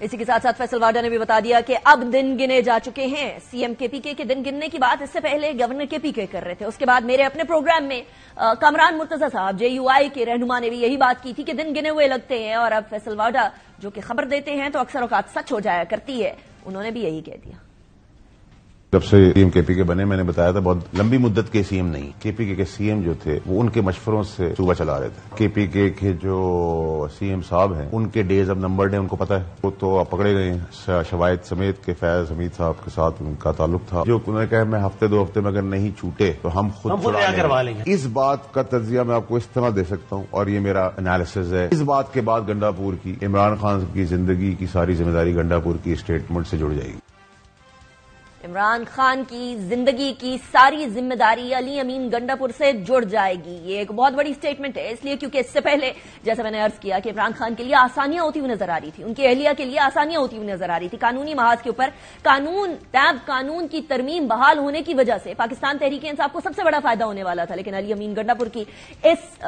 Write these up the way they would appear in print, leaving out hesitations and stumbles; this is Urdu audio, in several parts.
اسی کے ساتھ ساتھ فیصل واڈا نے بھی بتا دیا کہ اب دن گنے جا چکے ہیں. سی ایم کے پی کے دن گننے کی بات اس سے پہلے گورنر کے پی کے کر رہے تھے. اس کے بعد میرے اپنے پروگرام میں کامران مرتضی صاحب JUI کے رہنما نے بھی یہی بات کی تھی کہ دن گنے ہوئے لگتے ہیں, اور اب فیصل واڈا جو کہ خبر دیتے ہیں تو اکثر اوقات سچ ہو جایا کرتی ہے, انہوں نے بھی یہی کہہ دیا. جب سے سی ایم کے پی کے بنے, میں نے بتایا تھا بہت لمبی مدت کے سی ایم نہیں, کے پی کے سی ایم جو تھے وہ ان کے مشوروں سے صوبہ چلا رہے تھے. کے پی کے جو سی ایم صاحب ہیں ان کے ڈیز اب نمبرڈ ہیں, ان کو پتا ہے. وہ تو اب پکڑے گئے ہیں شواہد سمیت کے فیض حمید صاحب کے ساتھ ان کا تعلق تھا, جو انہوں نے کہا میں ہفتے 2 ہفتے میں اگر نہیں چھوٹے تو ہم خود کروا لیں گے. اس بات کا تجزیہ میں آپ کو اس طرح دے سکتا ہوں, اور یہ میرا انالیسز ہے. اس بات کے بعد گنڈا پور کی عمران خان کی زندگی کی ساری ذمہ داری گنڈا پور کی اسٹیٹمنٹ سے جڑ جائے گی. عمران خان کی زندگی کی ساری ذمہ داری علی امین گنڈا پور سے جڑ جائے گی. یہ ایک بہت بڑی سٹیٹمنٹ ہے, اس لیے کیونکہ اس سے پہلے جیسے میں نے عرض کیا کہ عمران خان کے لیے آسانیاں ہوتی ہوئی نظر آ رہی تھی, ان کی اہلیہ کے لیے آسانیاں ہوتی ہوئی نظر آ رہی تھی قانونی محاذ کے اوپر. قانون کی ترمیم بحال ہونے کی وجہ سے پاکستان تحریک انصاف کو سب سے بڑا فائدہ ہونے والا تھا, لیکن علی امین گنڈا پور کی اس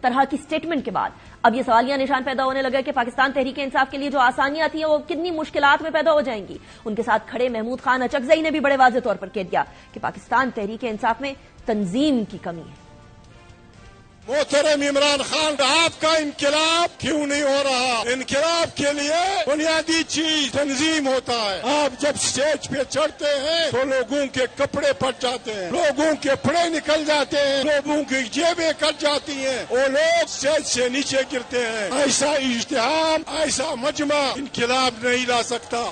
طرح کی سٹیٹمنٹ کے بعد اب یہ سوالیہ نشان پیدا ہونے لگا کہ پاکستان تحریک انصاف کے لیے جو آسانیاں تھیں وہ کتنی مشکلات میں پیدا ہو جائیں گی. ان کے ساتھ کھڑے محمود خان اچکزئی نے بھی بڑے واضح طور پر کہہ دیا کہ پاکستان تحریک انصاف میں تنظیم کی کمی ہے. محترم عمران خان, آپ کا انقلاب کیوں نہیں ہو رہا؟ انقلاب کے لیے بنیادی چیز تنظیم ہوتا ہے. آپ جب اسٹیج پہ چڑھتے ہیں تو لوگوں کے کپڑے پھٹ جاتے ہیں, لوگوں کے پھڑے نکل جاتے ہیں, لوگوں کی جیبیں کٹ جاتی ہیں, وہ لوگ اسٹیج سے نیچے گرتے ہیں. ایسا اجتماع, ایسا مجمع انقلاب نہیں لا سکتا.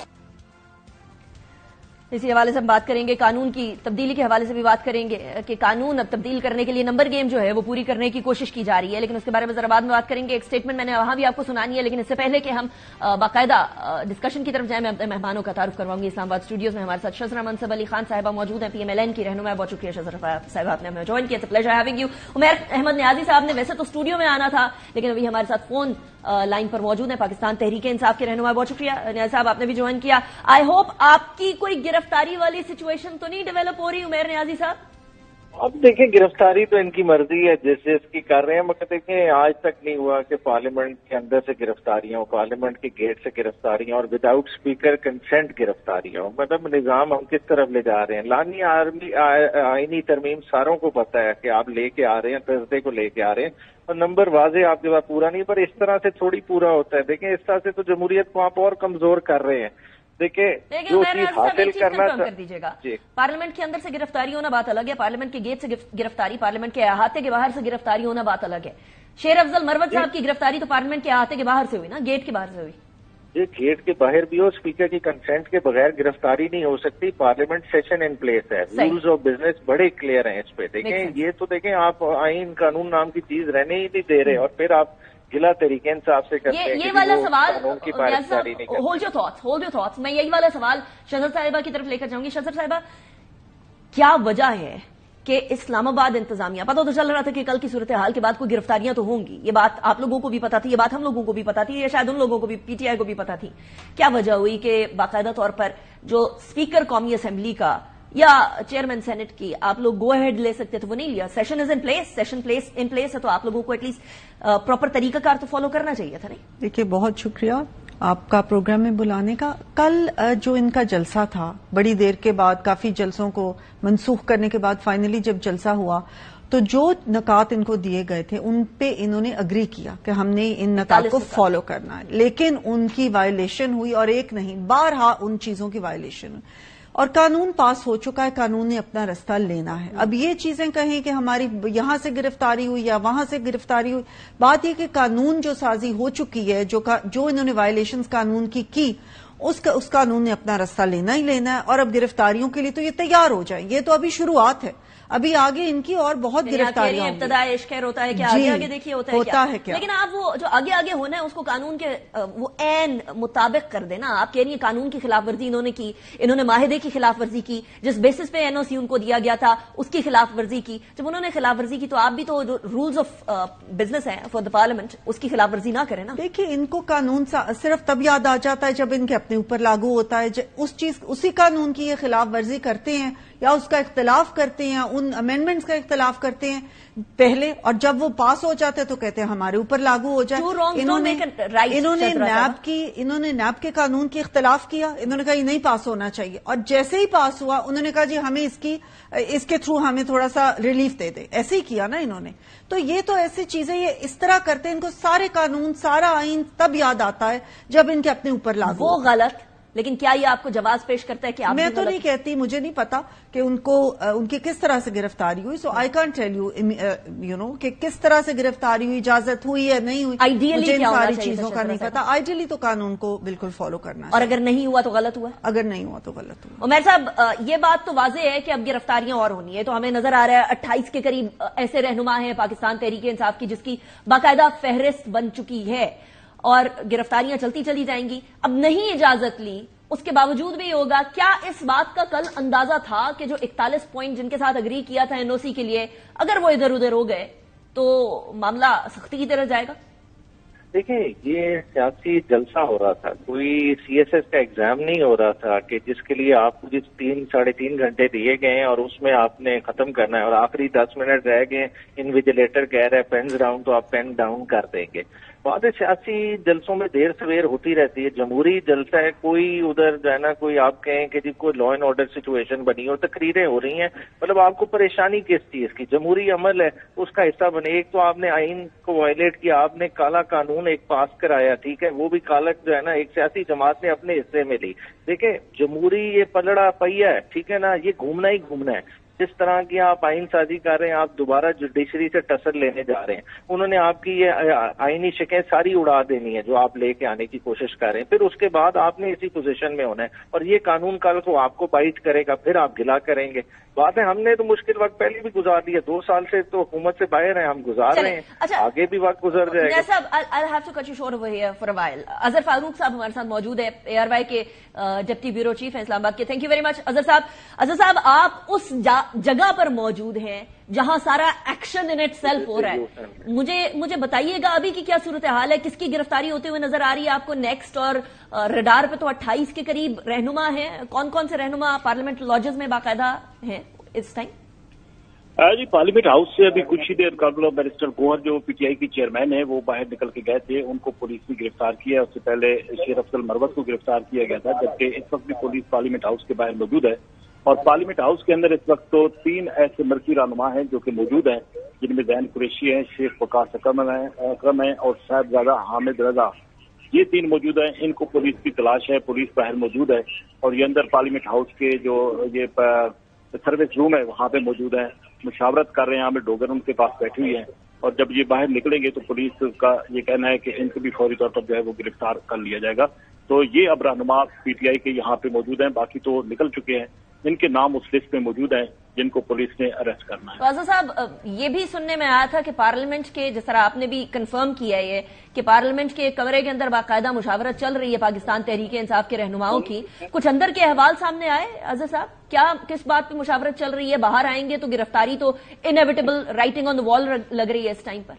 اسی حوالے سے ہم بات کریں گے, قانون کی تبدیلی کے حوالے سے بھی بات کریں گے کہ قانون اب تبدیل کرنے کے لیے نمبر گیم جو ہے وہ پوری کرنے کی کوشش کی جا رہی ہے, لیکن اس کے بارے میں ذرا بعد میں بات کریں گے. ایک سٹیٹمنٹ میں نے وہاں بھی آپ کو سنانی ہے, لیکن اس سے پہلے کہ ہم باقاعدہ ڈسکشن کی طرف جائیں, میں اپنے مہمانوں کا تعارف کرواؤں گی. اسلام آباد اسٹوڈیوز میں ہمارے ساتھ شذرا منصب علی خان صاحبہ موجود ہیں, PMLN کی رہنما. بہت شکریہ شذرا صاحبہ, آپ نے ہمیں جوائن کیا. Pleasure having you. Umair Ahmed Niazi صاحب نے ویسے تو اسٹوڈیو میں آنا تھا, لیکن ابھی ہمارے ساتھ فون لائن پر موجود ہیں, پاکستان تحریک انصاف کے رہنما. بہت شکریہ نیازی صاحب, آپ نے بھی جوائن کیا. آئی ہوپ آپ کی کوئی گرفتاری والی سچویشن تو نہیں ڈیولپ ہو رہی عمیر نیازی صاحب؟ اب دیکھیں, گرفتاری تو ان کی مرضی ہے جس سے اس کی کر رہے ہیں, مگر دیکھیں آج تک نہیں ہوا کہ پارلیمنٹ کے اندر سے گرفتاریاں ہوں, پارلیمنٹ کے گیٹ سے گرفتاریاں اور وداؤٹ اسپیکر کنسنٹ گرفتاریاں ہوں. مطلب نظام ہم کس طرف لے جا رہے ہیں. لانی آئینی ترمیم ساروں کو پتا ہے کہ آپ لے کے آ رہے ہیں, تھرسڈے کو لے کے آ رہے ہیں, اور نمبر واضح آپ کے پاس پورا نہیں, پر اس طرح سے تھوڑی پورا ہوتا ہے. دیکھیں اس طرح سے تو جمہوریت کو آپ اور کمزور کر رہے ہیں. دیکھیں جو چیز حاصل کرنا کر دیجیے گا, پارلیمنٹ کے اندر سے گرفتاری ہونا بات الگ ہے, پارلیمنٹ کے گیٹ سے گرفتاری, پارلیمنٹ کے احاطے کے باہر سے گرفتاری ہونا بات الگ ہے. شیر افضل مروت صاحب کی گرفتاری تو پارلیمنٹ کے احاطے کے باہر سے ہوئی نا, گیٹ کے باہر سے ہوئی. یہ گیٹ کے باہر بھی ہو, اسپیکر کی کنسنٹ کے بغیر گرفتاری نہیں ہو سکتی. پارلیمنٹ سیشن ان پلیس ہے, رولز آف بزنس بڑے کلیئر ہیں اس پہ. دیکھیں یہ تو دیکھیں آپ آئین قانون نام کی چیز رہنے ہی نہیں دے رہے, اور پھر آپ گلا طریقے انصاف سے کرتے ہیں. یہ والا سوال ہولڈ یور تھاٹس, میں یہی والا سوال شذر صاحبہ کی طرف لے کر جاؤں گی. شذر صاحبہ, کیا وجہ ہے کہ اسلام آباد انتظامیہ, پتہ تو چل رہا تھا کہ کل کی صورتحال کے بعد کوئی گرفتاریاں تو ہوں گی, یہ بات آپ لوگوں کو بھی پتا تھی, یہ بات ہم لوگوں کو بھی پتا تھی, یہ شاید ان لوگوں کو بھی, PTI کو بھی پتا تھی. کیا وجہ ہوئی کہ باقاعدہ طور پر جو اسپیکر قومی اسمبلی کا یا چیئرمین سینٹ کی آپ لوگ گو ہیڈ لے سکتے تھے وہ نہیں لیا؟ Session is in place, in place ہے, تو آپ لوگوں کو ایٹ لیسٹ پراپر طریقہ کار تو فالو کرنا چاہیے تھا, نہیں؟ دیکھیے بہت شکریہ آپ کا پروگرام میں بلانے کا. کل جو ان کا جلسہ تھا, بڑی دیر کے بعد, کافی جلسوں کو منسوخ کرنے کے بعد فائنلی جب جلسہ ہوا تو جو نکات ان کو دیے گئے تھے ان پہ انہوں نے اگری کیا کہ ہم نے ان نکات کو فالو کرنا ہے, لیکن ان کی وائلیشن ہوئی, اور ایک نہیں بارہا ان چیزوں کی وائلیشن ہوئی, اور قانون پاس ہو چکا ہے, قانون نے اپنا رستہ لینا ہے. اب یہ چیزیں کہیں کہ ہماری یہاں سے گرفتاری ہوئی یا وہاں سے گرفتاری ہوئی, بات یہ کہ قانون جو سازی ہو چکی ہے, جو انہوں نے وائلیشنز قانون کی اس قانون نے اپنا رستہ لینا ہی لینا ہے, اور اب گرفتاریوں کے لیے تو یہ تیار ہو جائیں. یہ تو ابھی شروعات ہے, ابھی آگے ان کی اور بہت گرفتاریاں ہوں گی. ابتدا عشق ہوتا ہے کہ آگے دیکھیے ہوتا ہے کیا, لیکن آپ وہ جو آگے ہونا ہے اس کو قانون کے وہ عین مطابق کر دینا. آپ کہہ رہی ہیں قانون کی خلاف ورزی انہوں نے کی, انہوں نے معاہدے کی خلاف ورزی کی, جس بیسس پہ NOC ان کو دیا گیا تھا اس کی خلاف ورزی کی. جب انہوں نے خلاف ورزی کی تو آپ بھی تو رولز آف بزنس ہیں فار دا پارلیمنٹ, اس کی خلاف ورزی نہ کریں نا. دیکھیے ان کو قانون صرف تب یاد آ جاتا ہے جب ان کے اپنے اپنے اوپر لاگو ہوتا ہے. اسی قانون کی یہ خلاف ورزی کرتے ہیں یا اس کا اختلاف کرتے ہیں, ان امینڈمنٹس کا اختلاف کرتے ہیں پہلے, اور جب وہ پاس ہو جاتے ہیں تو کہتے ہیں ہمارے اوپر لاگو ہو جائے. انہوں نے نیب کے قانون کی اختلاف کیا, انہوں نے کہا یہ نہیں پاس ہونا چاہیے, اور جیسے ہی پاس ہوا انہوں نے کہا جی ہمیں اس کے تھرو ہمیں تھوڑا سا ریلیف دے دے. ایسے ہی کیا نا انہوں نے. تو یہ تو ایسی چیزیں یہ اس طرح کرتے ہیں, ان کو سارے قانون سارا آئین تب یاد آتا ہے جب ان کے اپنے اوپر لاگو. وہ غلط, لیکن کیا یہ آپ کو جواز پیش کرتا ہے کہ آپ میں تو نہیں کہتی, مجھے نہیں پتا کہ ان کی کس طرح سے گرفتاری ہوئی. So I can't tell you know کہ کس طرح سے گرفتاری ہوئی, اجازت ہوئی ہے نہیں ہوئی, مجھے ان ساری چیزوں کا نہیں پتا. آئیڈیلی تو قانون کو بالکل فالو کرنا ہے, اور اگر نہیں ہوا تو غلط ہوا. اگر نہیں ہوا تو غلط ہوا. عمیر صاحب, یہ بات تو واضح ہے کہ اب گرفتاریاں اور ہونی ہے. تو ہمیں نظر آ رہا ہے 28 کے قریب ایسے رہنما ہیں پاکستان تحریک انصاف کی جس کی باقاعدہ فہرست بن چکی ہے, اور گرفتاریاں چلتی چلی جائیں گی. اب نہیں اجازت لی, اس کے باوجود بھی ہوگا. کیا اس بات کا کل اندازہ تھا کہ جو 41 پوائنٹ جن کے ساتھ اگری کیا تھا NOC کے لیے, اگر وہ ادھر ادھر ہو گئے تو معاملہ سختی کی طرف جائے گا؟ دیکھیں, یہ سیاسی جلسہ ہو رہا تھا, کوئی CSS کا ایگزام نہیں ہو رہا تھا کہ جس کے لیے آپ کو جس 3-3.5 گھنٹے دیے گئے ہیں اور اس میں آپ نے ختم کرنا ہے, اور آخری 10 منٹ رہ گئے, انویجیلیٹر کہہ رہا ہے پینز ڈاؤن تو آپ پین ڈاؤن کر دیں گے. بعد سیاسی جلسوں میں دیر سویر ہوتی رہتی ہے. جمہوری جلسہ ہے, کوئی ادھر جو ہے نا کوئی آپ کہیں کہ جی کوئی لا اینڈ آرڈر سچویشن بنی اور تقریریں ہو رہی ہیں, مطلب آپ کو پریشانی کس چیز کی؟ جمہوری عمل ہے, اس کا حصہ بنے. ایک تو آپ نے آئین کو وائلیٹ کیا, آپ نے کالا قانون ایک پاس کرایا, ٹھیک ہے, وہ بھی کالا جو ہے نا ایک سیاسی جماعت نے اپنے حصے میں لی. دیکھیں, جمہوری یہ پلڑا پہیا ہے, ٹھیک ہے نا, یہ گھومنا ہی گھومنا ہے. جس طرح کی آپ آئین سازی کر رہے ہیں, آپ دوبارہ جوڈیشری سے ٹسر لینے جا رہے ہیں. انہوں نے آپ کی یہ آئینی شکیں ساری اڑا دینی ہے جو آپ لے کے آنے کی کوشش کر رہے ہیں. پھر اس کے بعد آپ نے اسی پوزیشن میں ہونا ہے, اور یہ قانون کل کو آپ کو بائٹ کرے گا, پھر آپ گلا کریں گے. بات ہے, ہم نے تو مشکل وقت پہلے بھی گزار لیا, 2 سال سے تو حکومت سے باہر ہیں, ہم گزار رہے ہیں, آگے بھی وقت گزر جائے گا. اظہر فاروق صاحب ہمارے ساتھ موجود ہے, ARY کے ڈپٹی بیورو چیف ہیں اسلام آباد کے. تھینک یو ویری مچ اظہر صاحب. اظہر صاحب, آپ اس جگہ پر موجود ہیں جہاں سارا ایکشن ان اٹ سیلف ہو رہا ہے. مجھے بتائیے گا ابھی کی کیا صورتحال ہے, کس کی گرفتاری ہوتے ہوئے نظر آ رہی ہے آپ کو نیکسٹ, اور ریڈار پہ تو 28 کے قریب رہنما ہیں. کون کون سے رہنما پارلیمنٹ لاجز میں باقاعدہ ہیں اس ٹائم؟ جی, پارلیمنٹ ہاؤس سے ابھی کچھ ہی دیر قبل بیرسٹر گوہر جو PTI کی چیئرمین ہے وہ باہر نکل کے گئے تھے, ان کو پولیس نے گرفتار کیا. اس سے پہلے شیر افضل مروت کو گرفتار کیا گیا تھا, جبکہ اس وقت بھی پولیس پارلیمنٹ ہاؤس کے باہر موجود ہے. اور پارلیمنٹ ہاؤس کے اندر اس وقت تو 3 ایسے مرکزی رہنما ہیں جو کہ موجود ہیں, جن میں زین قریشی ہیں, شیخ وقاص اکرم ہیں اور صاحبزادہ حامد رضا. یہ 3 موجود ہیں. ان کو پولیس کی تلاش ہے, پولیس باہر موجود ہے, اور یہ اندر پارلیمنٹ ہاؤس کے جو یہ سروس روم ہے وہاں پہ موجود ہیں, مشاورت کر رہے ہیں. عامر ڈوگر ان کے پاس بیٹھی ہوئی ہیں, اور جب یہ باہر نکلیں گے تو پولیس کا یہ کہنا ہے کہ ان کو بھی فوری طور پر جو ہے وہ گرفتار کر لیا جائے گا. تو یہ اب رہنما PTI کے یہاں پہ موجود ہیں, باقی تو نکل چکے ہیں. ان کے نام اس لسٹ میں موجود ہیں جن کو پولیس نے اریسٹ کرنا ہے. فاضل صاحب, یہ بھی سننے میں آیا تھا کہ پارلیمنٹ کے, جس طرح آپ نے بھی کنفرم کیا ہے یہ کہ پارلیمنٹ کے کمرے کے اندر باقاعدہ مشاورت چل رہی ہے پاکستان تحریک انصاف کے رہنماؤں کی. کچھ اندر کے احوال سامنے آئے اظہر صاحب؟ کیا کس بات پہ مشاورت چل رہی ہے؟ باہر آئیں گے تو گرفتاری تو انیویٹیبل رائٹنگ آن دا وال لگ رہی ہے اس ٹائم پر.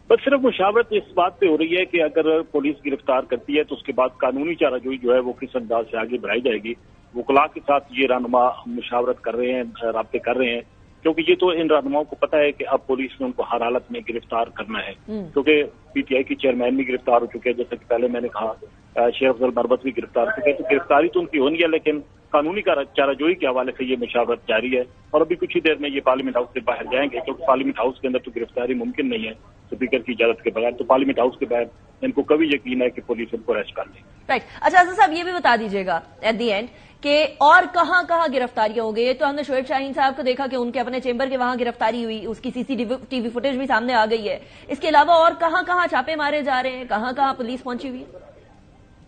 بس صرف مشاورت اس بات پہ ہو رہی ہے کہ اگر پولیس گرفتار کرتی ہے تو اس کے بعد قانونی چارہ جوئی جو ہے وہ کس انداز سے آگے بڑھائی جائے گی. وکلاء کے ساتھ یہ رہنما مشاورت کر رہے ہیں, رابطے کر رہے ہیں, کیونکہ یہ تو ان رہنماؤں کو پتہ ہے کہ اب پولیس نے ان کو ہر حالت میں گرفتار کرنا ہے. کیونکہ PTI کی چیئرمین بھی گرفتار ہو چکے ہیں, جیسا کہ پہلے میں نے کہا, شیر افضل مروت بھی گرفتار ہو چکے ہیں. تو گرفتاری تو ان کی ہونی ہے, لیکن قانونی چارہ جوئی کے حوالے سے یہ مشاورت جاری ہے. اور ابھی کچھ ہی دیر میں یہ پارلیمنٹ ہاؤس سے باہر جائیں گے, کیونکہ پارلیمنٹ ہاؤس کے اندر تو گرفتاری ممکن نہیں ہے اسپیکر کی اجازت کے بغیر. تو پارلیمنٹ ہاؤس کے باہر ان کو کبھی یقین ہے کہ پولیس ان کو اریسٹ کر لے گی. رائٹ. اچھا اظہر صاحب, یہ بھی بتا دیجیے گا ایٹ دی اینڈ کہ اور کہاں کہاں گرفتاریاں ہو گئی. یہ تو ہم نے شعیب شاہین صاحب کو دیکھا کہ ان کے اپنے چیمبر کے وہاں گرفتاری ہوئی, اس کی CCTV فوٹیج بھی سامنے آ گئی ہے. اس کے علاوہ اور کہاں کہاں چھاپے مارے جا رہے ہیں, کہاں کہاں پولیس پہنچی ہوئی ہے؟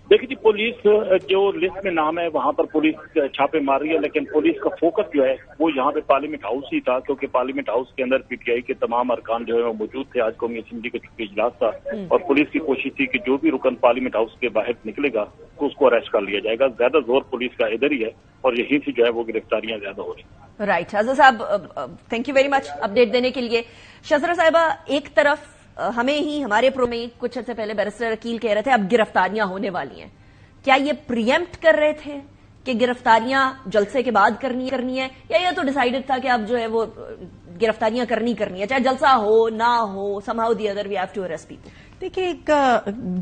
دیکھیے جی, پولیس جو لسٹ میں نام ہے وہاں پر پولیس چھاپے مار رہی ہے, لیکن پولیس کا فوکس جو ہے وہ یہاں پہ پارلیمنٹ ہاؤس ہی تھا, کیونکہ پارلیمنٹ ہاؤس کے اندر PTI کے تمام ارکان جو ہے وہ موجود تھے. آج قومی اسمبلی کا چونکہ اجلاس تھا, اور پولیس کی کوشش تھی کہ جو بھی رکن پارلیمنٹ ہاؤس کے باہر نکلے گا تو اس کو اریسٹ کر لیا جائے گا. زیادہ زور پولیس کا ادھر ہی ہے, اور یہیں سے جو ہے وہ گرفتاریاں زیادہ ہو رہی ہیں. رائٹ. اظہر صاحب, thank you very much update دینے کے لیے. شذرا صاحبہ, ایک طرف ہمیں ہی ہمارے پرو میں کچھ عرصے پہلے بیرسٹر عقیل کہہ رہے تھے اب گرفتاریاں ہونے والی ہیں, کیا یہ پریمپٹ کر رہے تھے کہ گرفتاریاں جلسے کے بعد کرنی ہے، یا یہ تو ڈیسائیڈڈ تھا کہ اب جو ہے وہ گرفتاریاں کرنی ہے، چاہے جلسہ ہو نہ ہو، somehow the other we have to arrest people? دیکھیے، ایک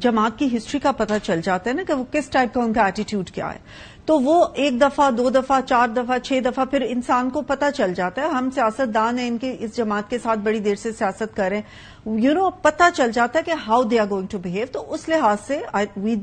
جماعت کی ہسٹری کا پتہ چل جاتا ہے نا کہ وہ کس ٹائپ کا ان کا ایٹیٹیوڈ کیا ہے، تو وہ ایک دفعہ 2 دفعہ 4 دفعہ 6 دفعہ پھر انسان کو پتہ چل جاتا ہے. ہم سیاستدان ہیں، ان کی اس جماعت کے ساتھ بڑی دیر سے سیاست کر رہے ہیں، پتہ چل جاتا ہے کہ how they are going to behave. تو اس لحاظ سے وی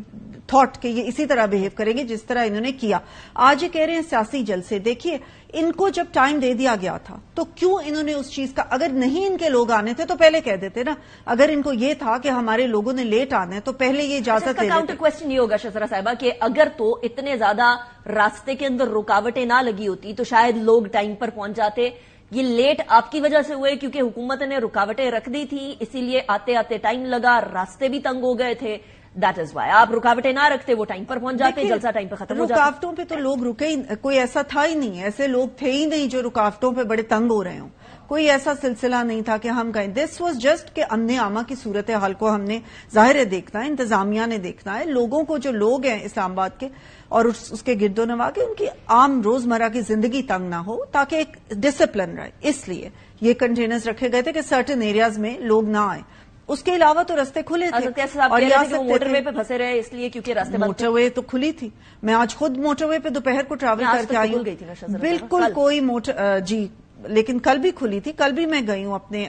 تھاٹ کہ یہ اسی طرح بہیو کریں گے جس طرح انہوں نے کیا. آج یہ کہہ رہے ہیں سیاسی جلسے. دیکھیے، ان کو جب ٹائم دے دیا گیا تھا تو کیوں انہوں نے اس چیز کا، اگر نہیں ان کے لوگ آنے تھے تو پہلے کہہ دیتے نا. اگر ان کو یہ تھا کہ ہمارے لوگوں نے لیٹ آنا ہے تو پہلے یہ اجازت دے دیتے. کاؤنٹر کوشچن یہ ہوگا شذرا صاحبہ کہ اگر تو اتنے زیادہ راستے کے اندر رکاوٹیں نہ لگی ہوتی تو شاید لوگ ٹائم پر پہنچ جاتے. یہ لیٹ آپ کی وجہ سے ہوئے کیونکہ حکومت نے رکاوٹیں رکھ دی تھی، اسی لیے آتے آتے ٹائم لگا، راستے بھی تنگ ہو گئے تھے. That is why. آپ رکاوٹیں نہ رکھتے وہ ٹائم پر پہنچ جاتے، جلسہ ٹائم پر ختم ہو جاتا. رکاوٹوں پہ تو لوگ رکے ہی، کوئی ایسا تھا ہی نہیں، ایسے لوگ تھے ہی نہیں جو رکاوٹوں پہ بڑے تنگ ہو رہے ہوں. کوئی ایسا سلسلہ نہیں تھا کہ ہم کہیں. دس واز جسٹ کہ امن عامہ کی صورتحال کو ہم نے ظاہر ہے دیکھنا ہے، انتظامیہ نے دیکھنا ہے، لوگوں کو، جو لوگ ہیں اسلام آباد کے اور اس کے گرد و نواح کے، ان کی عام روزمرہ کی زندگی تنگ نہ ہو تاکہ ایک ڈسپلن رہے. اس لیے یہ کنٹینرز رکھے گئے تھے کہ سرٹن ایریاز میں لوگ نہ آئیں. اس کے علاوہ تو رستے کھلے تھے اور موٹر وے پہ پھنسے رہے اس لیے کیونکہ راستے موٹر وے تو کھلی تھی. میں آج خود موٹر وے پہ دوپہر کو ٹریول کر کے آئی ہوں. بالکل کوئی موٹر جی، لیکن کل بھی کھلی تھی. کل بھی میں گئی ہوں اپنے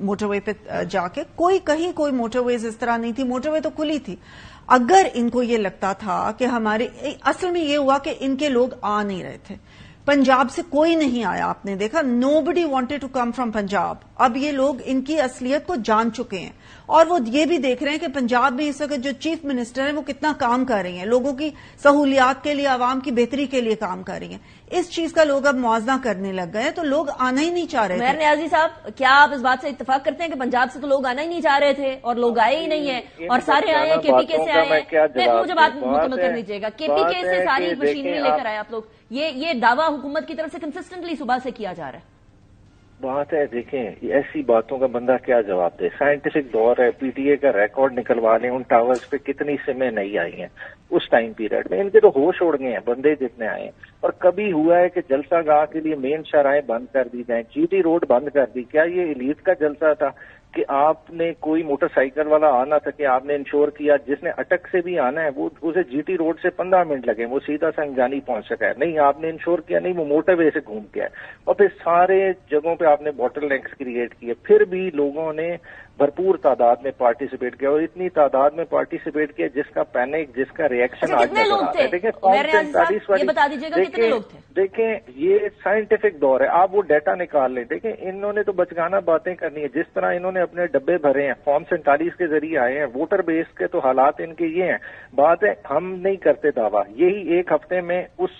موٹر وے پہ جا کے، کہیں کوئی موٹر ویز اس طرح نہیں تھی. موٹر وے تو کھلی تھی. اگر ان کو یہ لگتا تھا کہ ہمارے، اصل میں یہ ہوا کہ ان کے لوگ آ نہیں رہے تھے. پنجاب سے کوئی نہیں آیا، آپ نے دیکھا. Nobody wanted to come from Punjab. اب یہ لوگ ان کی اصلیت کو جان چکے ہیں اور وہ یہ بھی دیکھ رہے ہیں کہ پنجاب میں اس وقت جو چیف منسٹر ہیں وہ کتنا کام کر رہی ہیں، لوگوں کی سہولیات کے لیے، عوام کی بہتری کے لیے کام کر رہی ہیں. اس چیز کا لوگ اب موازنہ کرنے لگ گئے تو لوگ آنا ہی نہیں چاہ رہے تھے. مہر نیازی صاحب، کیا آپ اس بات سے اتفاق کرتے ہیں کہ پنجاب سے تو لوگ آنا ہی نہیں چاہ رہے تھے اور لوگ آئے ہی نہیں ہیں اور سارے آئے ہیں کے پی کے سے آئے ہیں؟ مجھے بات مکمل کر دیجیے گا. کے پی کے سے ساری مشینری لے کر آئے آپ لوگ. یہ دعویٰ حکومت کی طرف سے کنسسٹنٹلی صبح سے کیا جا رہا ہے. بات ہے، دیکھیں ایسی باتوں کا بندہ کیا جواب دے. سائنٹیفک دور ہے، پی ٹی اے کا ریکارڈ نکلوا لیں، ان ٹاورز پہ کتنی سمیں نہیں آئی ہیں اس ٹائم پیریڈ میں. ان کے تو ہوش اڑ گئے ہیں بندے جتنے آئے ہیں. اور کبھی ہوا ہے کہ جلسہ گاہ کے لیے مین شاہراہیں بند کر دی جائیں، جی ٹی روڈ بند کر دی؟ کیا یہ ایلیٹ کا جلسہ تھا کہ آپ نے کوئی موٹر سائیکل والا آنا تھا کہ آپ نے انشور کیا جس نے اٹک سے بھی آنا ہے وہ اسے جی ٹی روڈ سے 15 منٹ لگے وہ سیدھا سنگجانی پہنچ سکا ہے؟ نہیں، آپ نے انشور کیا نہیں، وہ موٹر وے سے گھوم کے آئے. اور پھر سارے جگہوں پہ آپ نے باٹل نیکس کریٹ کیے. پھر بھی لوگوں نے بھرپور تعداد میں پارٹیسپیٹ کیا اور اتنی تعداد میں پارٹیسپیٹ کیا جس کا پینک، جس کا ریئیکشن آج نظر آتا ہے. دیکھیں دیکھیں یہ سائنٹیفک دور ہے. آپ وہ ڈیٹا نکال لیں. دیکھیں انہوں نے تو بچگانہ باتیں کرنی ہے. جس طرح انہوں نے اپنے ڈبے بھرے ہیں، فارم 47 کے ذریعے آئے ہیں، ووٹر بیس کے تو حالات ان کے یہ ہیں. بات ہے ہم نہیں کرتے دعویٰ، یہی ایک ہفتے میں اس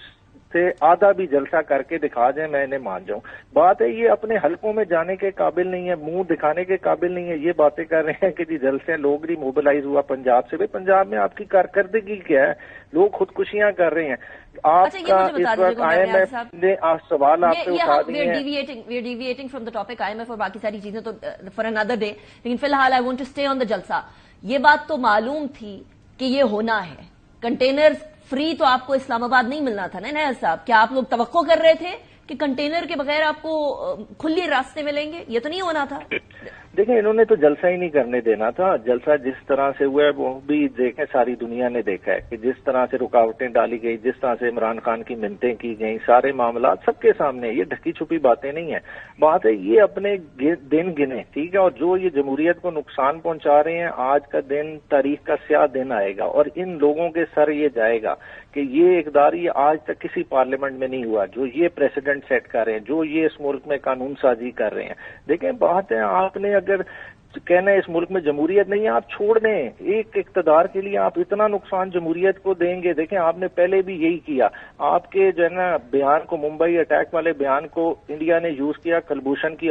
سے آدھا بھی جلسہ کر کے دکھا دیں میں انہیں مان جاؤں. بات ہے یہ اپنے حلقوں میں جانے کے قابل نہیں ہے، منہ دکھانے کے قابل نہیں ہے. یہ باتیں کر رہے ہیں کہ جی جلسے لوگ ری موبلائز ہوا پنجاب سے. پنجاب میں آپ کی کارکردگی کیا ہے؟ لوگ خودکشیاں کر رہے ہیں. آپ کا اس وقت آئی ایم ایف نے سوال آپ سے اٹھا دیے ہیں. We are deviating from the topic IMF اور باقی ساری چیزیں تو فار انادر ڈے، لیکن فی الحال I want to stay on the jalsa. یہ بات تو معلوم تھی کہ یہ ہونا ہے. کنٹینرز فری تو آپ کو اسلام آباد نہیں ملنا تھا نا نیاز صاحب. کیا آپ لوگ توقع کر رہے تھے کہ کنٹینر کے بغیر آپ کو کھلی راستے ملیں گے؟ یہ تو نہیں ہونا تھا. دیکھیں انہوں نے تو جلسہ ہی نہیں کرنے دینا تھا. جلسہ جس طرح سے ہوا ہے وہ بھی دیکھیں ساری دنیا نے دیکھا ہے کہ جس طرح سے رکاوٹیں ڈالی گئی، جس طرح سے عمران خان کی منتیں کی گئیں، سارے معاملات سب کے سامنے. یہ ڈھکی چھپی باتیں نہیں ہیں. بات ہے یہ اپنے دن گنے، ٹھیک ہے، اور جو یہ جمہوریت کو نقصان پہنچا رہے ہیں آج کا دن تاریخ کا سیاہ دن آئے گا اور ان لوگوں کے سر یہ جائے گا کہ یہ اقدار یہ آج تک کسی پارلیمنٹ میں نہیں ہوا جو یہ پریسیڈنٹ سیٹ کر رہے ہیں، جو یہ اس ملک میں قانون سازی کر رہے ہیں. دیکھیں بات ہے آپ نے اگر کہنا ہے اس ملک میں جمہوریت نہیں ہے، آپ چھوڑ دیں. ایک اقتدار کے لیے آپ اتنا نقصان جمہوریت کو دیں گے؟ دیکھیں آپ نے پہلے بھی یہی کیا. آپ کے جو ہے نا بیان کو، ممبئی اٹیک والے بیان کو انڈیا نے یوز کیا کلبھوشن کی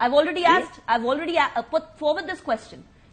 I've already put forward this question.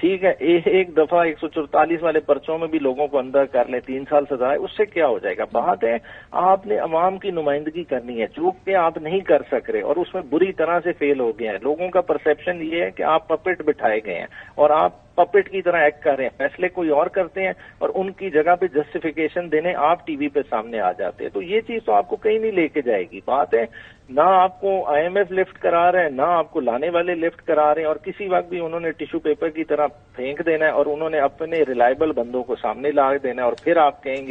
ٹھیک ہے، ایک دفعہ 144 والے پرچوں میں بھی لوگوں کو اندر کر لیں، 3 سال سزا ہے، اس سے کیا ہو جائے گا؟ بات ہے آپ نے عوام کی نمائندگی کرنی ہے، جو کہ آپ نہیں کر سک رہے اور اس میں بری طرح سے فیل ہو گئے ہیں. لوگوں کا پرسپشن یہ ہے کہ آپ پپٹ بٹھائے گئے ہیں اور آپ پپٹ کی طرح ایکٹ کر رہے ہیں، فیصلے کوئی اور کرتے ہیں اور ان کی جگہ پہ جسٹیفیکیشن دینے آپ ٹی وی پہ سامنے آ جاتے ہیں. تو یہ چیز تو آپ کو کہیں نہیں لے کے جائے گی. بات ہے نہ آپ کو آئی ایم ایف لفٹ کرا رہے ہیں، نہ آپ کو لانے والے لفٹ کرا رہے ہیں، اور کسی وقت بھی انہوں نے ٹیشو پیپر کی طرح پھینک دینا ہے اور انہوں نے اپنے ریلائبل بندوں کو سامنے لا دینا ہے، اور پھر آپ کہیں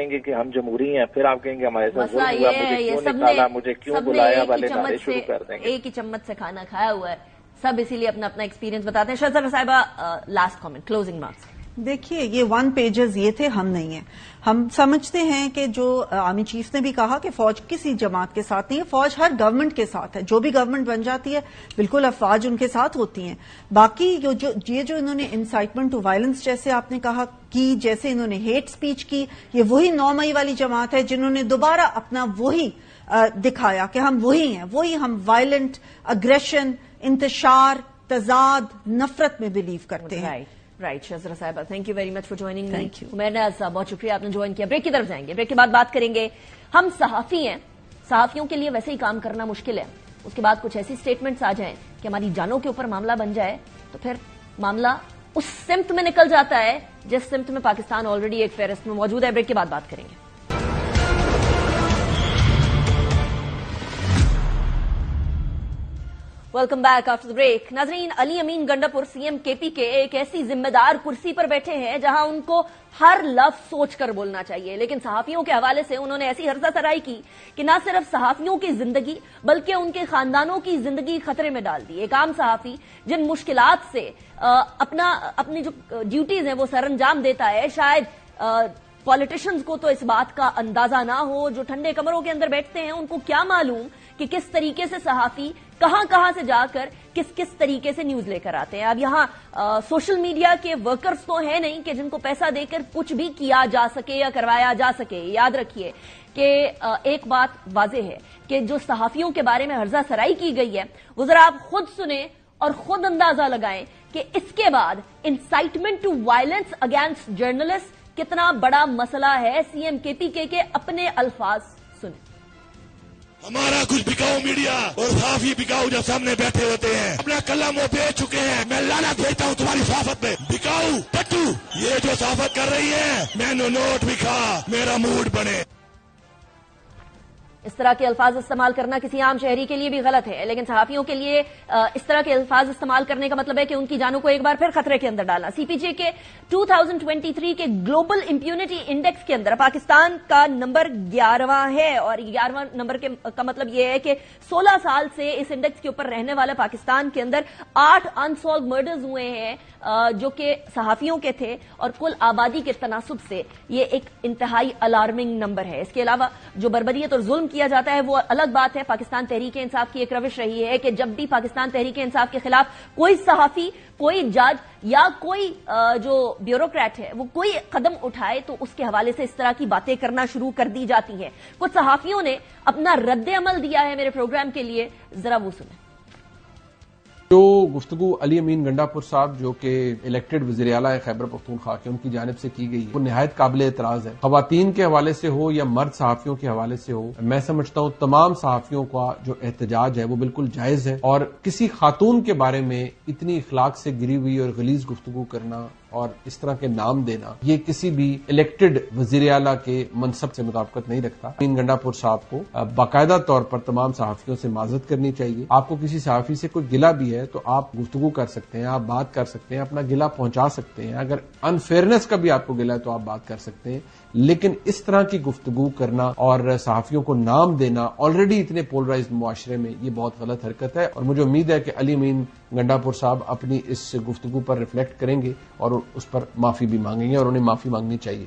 گے کہ ہم جمہوری ہیں، پھر آپ کہیں گے ہمارے ساتھ ظلم ہوا، مجھے کیوں نکالا، مجھے کیوں بلایا والے نعرے شروع کر دیں گے. ایک ہی چمچ سے کھانا کھایا ہوا ہے سب، اسی لیے اپنا اپنا ایکسپیرینس بتاتے ہیں. شہزادہ صاحبہ، لاسٹ کامنٹ، کلوزنگ مارکس. دیکھیے، یہ 1 پیجز یہ تھے، ہم نہیں ہیں. ہم سمجھتے ہیں کہ جو آرمی چیف نے بھی کہا کہ فوج کسی جماعت کے ساتھ نہیں ہے، فوج ہر گورنمنٹ کے ساتھ ہے. جو بھی گورنمنٹ بن جاتی ہے بالکل افواج ان کے ساتھ ہوتی ہیں. باقی جو انہوں نے انسائٹمنٹ ٹو وائلنس جیسے آپ نے کہا کی، جیسے انہوں نے ہیٹ سپیچ کی، یہ وہی 9 مئی والی جماعت ہے جنہوں نے دوبارہ اپنا وہی دکھایا کہ ہم وہی ہیں، وہی ہم وائلنٹ، اگریشن، انتشار، تضاد، نفرت میں بلیو کرتے ہیں. Right Shahzada Sahiba, thank you very much for joining me. Umair Niaz, بہت شکریہ آپ نے جوائن کیا. بریک کی طرف جائیں گے، بریک کے بعد بات کریں گے. ہم صحافی ہیں، صحافیوں کے لیے ویسے ہی کام کرنا مشکل ہے. اس کے بعد کچھ ایسی سٹیٹمنٹس آ جائیں کہ ہماری جانوں کے اوپر معاملہ بن جائے تو پھر معاملہ اس سمت میں نکل جاتا ہے جس سمت میں پاکستان آلریڈی ایک فہرست میں موجود ہے. بریک کے بعد بات کریں گے. Welcome back after the break. ناظرین، علی امین گنڈاپور سی ایم کے پی کے ایک ایسی ذمہ دار کرسی پر بیٹھے ہیں جہاں ان کو ہر لفظ سوچ کر بولنا چاہیے، لیکن صحافیوں کے حوالے سے انہوں نے ایسی ہرزہ سرائی کی کہ نہ صرف صحافیوں کی زندگی بلکہ ان کے خاندانوں کی زندگی خطرے میں ڈال دی. ایک عام صحافی جن مشکلات سے اپنی جو ڈیوٹیز ہیں وہ سر انجام دیتا ہے، شاید پالیٹیشنز کو تو اس بات کا اندازہ نہ ہو، جو ٹھنڈے کمروں کے اندر بیٹھتے ہیں ان کو کیا معلوم کہ کس طریقے سے صحافی کہاں سے جا کر کس طریقے سے نیوز لے کر آتے ہیں. اب یہاں سوشل میڈیا کے ورکرز تو ہیں نہیں کہ جن کو پیسہ دے کر کچھ بھی کیا جا سکے یا کروایا جا سکے. یاد رکھیے کہ ایک بات واضح ہے کہ جو صحافیوں کے بارے میں ہرزہ سرائی کی گئی ہے وہ ذرا آپ خود سنیں اور خود اندازہ لگائیں کہ اس کے بعد incitement to violence against journalist کتنا بڑا مسئلہ ہے. سی ایم کے پی کے اپنے الفاظ سنیں. ہمارا کچھ بکاؤ میڈیا اور صحافی بکاؤ جو سامنے بیٹھے ہوتے ہیں اپنا قلم وہ بیچ چکے ہیں. میں لعنت بھیجتا ہوں تمہاری صحافت پہ. بکاؤ ٹٹو یہ جو صحافت کر رہی ہے، میں نے نوٹ بھی کھا، میرا موڈ بنے. اس طرح کے الفاظ استعمال کرنا کسی عام شہری کے لیے بھی غلط ہے، لیکن صحافیوں کے لیے اس طرح کے الفاظ استعمال کرنے کا مطلب ہے کہ ان کی جانوں کو ایک بار پھر خطرے کے اندر ڈالنا. سی پی جے کے 2023 کے گلوبل امپیونٹی انڈیکس کے اندر پاکستان کا نمبر 11واں ہے، اور 11واں نمبر کا مطلب یہ ہے کہ 16 سال سے اس انڈیکس کے اوپر رہنے والے پاکستان کے اندر 8 انسالوڈ مرڈرز ہوئے ہیں جو کہ صحافیوں کے تھے، اور کل آبادی کے تناسب سے یہ ایک انتہائی الارمنگ نمبر ہے. اس کے علاوہ جو بربریت اور ظلم کیا جاتا ہے وہ الگ بات ہے. پاکستان تحریک انصاف کی ایک روش رہی ہے کہ جب بھی پاکستان تحریک انصاف کے خلاف کوئی صحافی، کوئی جج یا کوئی جو بیوروکریٹ ہے وہ کوئی قدم اٹھائے تو اس کے حوالے سے اس طرح کی باتیں کرنا شروع کر دی جاتی ہیں. کچھ صحافیوں نے اپنا رد عمل دیا ہے میرے پروگرام کے لیے، ذرا وہ سنیں. جو گفتگو علی امین گنڈاپور صاحب جو کہ الیکٹڈ وزیر اعلیٰ خیبر پختونخوا کے ان کی جانب سے کی گئی وہ نہایت قابل اعتراض ہے. خواتین کے حوالے سے ہو یا مرد صحافیوں کے حوالے سے ہو، میں سمجھتا ہوں تمام صحافیوں کا جو احتجاج ہے وہ بالکل جائز ہے، اور کسی خاتون کے بارے میں اتنی اخلاق سے گری ہوئی اور غلیظ گفتگو کرنا اور اس طرح کے نام دینا یہ کسی بھی الیکٹڈ وزیر اعلیٰ کے منصب سے مطابقت نہیں رکھتا. امین گنڈاپور صاحب کو باقاعدہ طور پر تمام صحافیوں سے معذرت کرنی چاہیے. آپ کو کسی صحافی سے کوئی گلہ بھی ہے تو آپ گفتگو کر سکتے ہیں، آپ بات کر سکتے ہیں، اپنا گلہ پہنچا سکتے ہیں. اگر انفیئرنیس کا بھی آپ کو گلہ ہے تو آپ بات کر سکتے ہیں، لیکن اس طرح کی گفتگو کرنا اور صحافیوں کو نام دینا آلریڈی اتنے پولرائزڈ معاشرے میں یہ بہت غلط حرکت ہے. اور مجھے امید ہے کہ علی امین گنڈاپور صاحب اپنی اس گفتگو پر ریفلیکٹ کریں گے اور اس پر معافی بھی مانگیں گے، اور انہیں معافی مانگنی چاہیے.